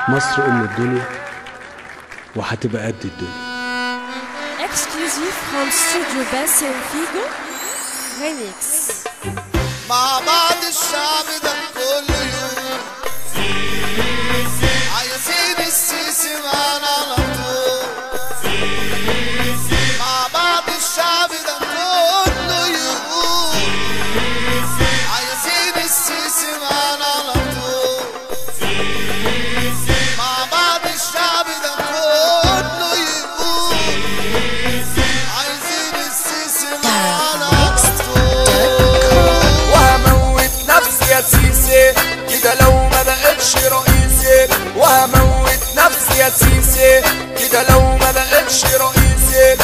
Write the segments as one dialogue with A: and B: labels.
A: مصر ام الدنيا وهتبقى قد الدنيا.
B: Exclusive from Studio Bass and Figo Remix.
C: مع بعض الشعب ده كل يوم عايزين السيسي معانا على طول. مع بعض الشعب ده كل يوم عايزين السيسي معانا على طول. مع بعض الشعب ده كل يوم عايزين السيسي معانا على طول.
D: وهموت نفسي يا سيسي كده لو ما بقتش رئيسي، وهموت نفسي يا سيسي كده لو ما بقتش رئيسي.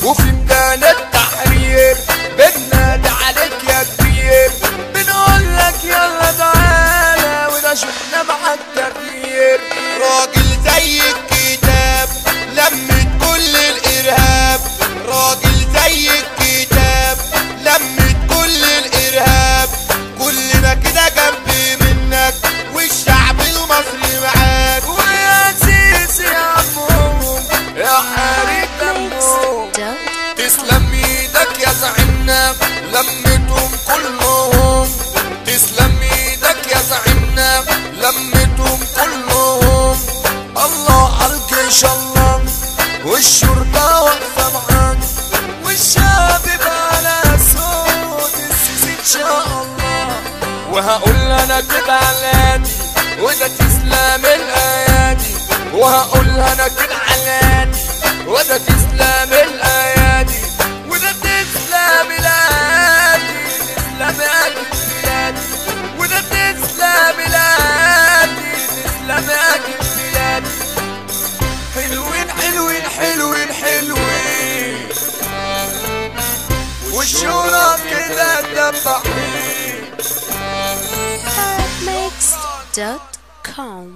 D: وفي ميدان التحرير بننادي عليك يا كبير، بنقول لك يلا تعالى وده شفنا معاك تغيير.
C: راجل زي الكتاب لمت كل الارهاب، راجل زي الكتاب لمت كل الارهاب. كلنا كده جنب منك والشعب المصري معاك.
D: ويا سيسي يا عمهم يا حريق دمهم، تسلم ايدك يا زعيمنا لمتهم كلهم. تسلم ايدك يا زعيمنا لمتهم كلهم. الله عالجيش الله والشرطة واقفة معاك، والشعب بقى على صوت السيسي ان شاء الله. وهقول انا كده علادي وده تسلم الايادي، وهقول انا كده علادي وده تسلم الايادي، وده تسلم الايادي. تسلم اكيد بلادي وده تسلم الايادي. تسلم اكيد بلادي. حلوين حلوين حلوين حلوين والشرب كده دبحين.
B: Mixed.com